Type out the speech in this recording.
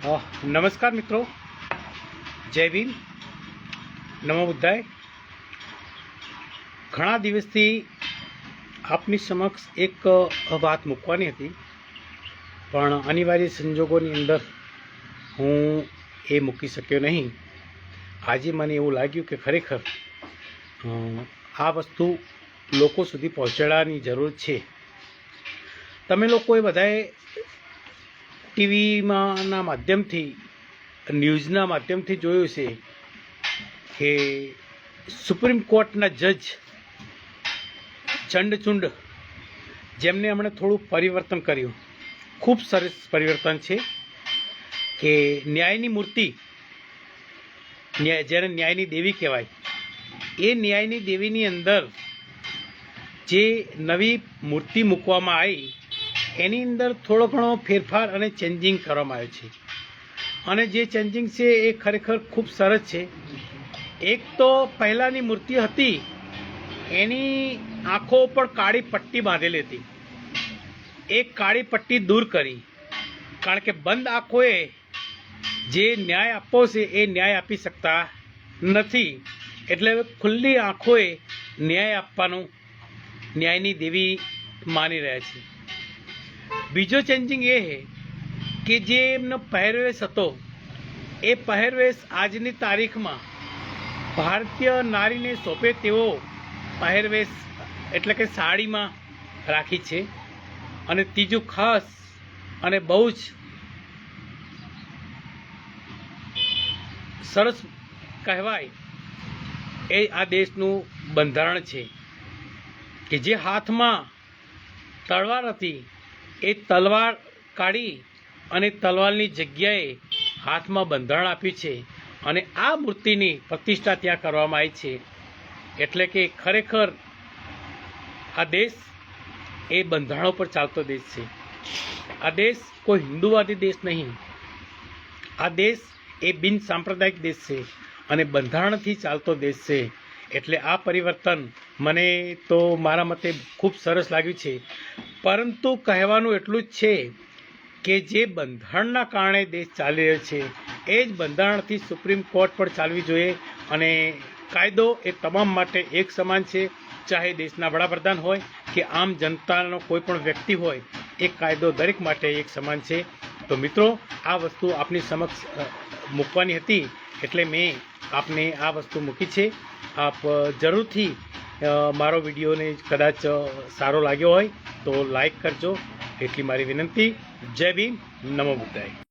નમસ્કાર મિત્રો, જય ભીમ, નમો બુદ્ધાય। ઘણા દિવસથી આપની સમક્ષ એક વાત મૂકવાની હતી, પણ અનિવાર્ય સંજોગોની અંદર હું એ મૂકી શક્યો નહીં। આજે મને એવું લાગ્યું કે ખરેખર આ વસ્તુ લોકો સુધી પહોંચાડવાની જરૂર છે। તમે લોકોએ બધાએ ટીવીમાંના માધ્યમથી, ન્યૂઝના માધ્યમથી જોયું છે કે સુપ્રીમ કોર્ટના જજ ચંડચૂડ, જેમને હમણે થોડું પરિવર્તન કર્યું, ખૂબ સરસ પરિવર્તન છે કે ન્યાયની મૂર્તિ, જેને ન્યાયની દેવી કહેવાય, એ ન્યાયની દેવીની અંદર જે નવી મૂર્તિ મૂકવામાં આવી એની અંદર થોડો ઘણો ફેરફાર અને ચેન્જિંગ કરવામાં આવ્યું છે। અને જે ચેન્જિંગ છે એ ખરેખર ખૂબ સરસ છે। એક તો પહેલાંની મૂર્તિ હતી એની આંખો ઉપર કાળી પટ્ટી બાંધેલી હતી, એ કાળી પટ્ટી દૂર કરી, કારણ કે બંધ આંખોએ જે ન્યાય આપવો છે એ ન્યાય આપી શકતા નથી, એટલે ખુલ્લી આંખોએ ન્યાય આપવાનું ન્યાયની દેવી માની રહ્યા છે। બીજો ચેન્જિંગ એ છે કે જે એમનો પહેરવેશ હતો એ પહેરવેશ આજની તારીખમાં ભારતીય નારીને સોંપે તેવો પહેરવેશ એટલે કે સાડીમાં રાખી છે। અને ત્રીજું ખાસ અને બહુ જ સરસ કહેવાય એ આ દેશનું બંધારણ છે કે જે હાથમાં તલવાર હતી એ તલવાર કાઢી અને તલવારની જગ્યાએ હાથમાં બંધારણ આપ્યું છે, અને આ મૂર્તિની પ્રતિષ્ઠા ત્યાં કરવામાં આવી છે। એટલે કે ખરેખર આ દેશ એ બંધારણો પર ચાલતો દેશ છે। આ દેશ કોઈ હિન્દુવાદી દેશ નહીં, આ દેશ એ બિન સાંપ્રદાયિક દેશ છે અને બંધારણથી ચાલતો દેશ છે। એટલે આ પરિવર્તન મને તો મારા મતે ખૂબ સરસ લાગ્યું છે, પરંતુ કહેવાનું એટલું જ છે કે જે બંધારણના કારણે દેશ ચાલી રહ્યો છે એ જ બંધારણથી સુપ્રીમ કોર્ટ પર ચાલવી જોઈએ, અને કાયદો એ તમામ માટે એક સમાન છે, ચાહે દેશના વડાપ્રધાન હોય કે આમ જનતાનો કોઈ પણ વ્યક્તિ હોય, એ કાયદો દરેક માટે એક સમાન છે। તો મિત્રો, આ વસ્તુ આપની સમક્ષ મૂકવાની હતી એટલે મેં આપને આ વસ્તુ મૂકી છે। આપ જરૂરથી મારો વિડીયોને કદાચ સારો લાગ્યો હોય તો લાઈક કરજો, એટલી મારી વિનંતી। જય ભીમ, નમો બુદ્ધાય।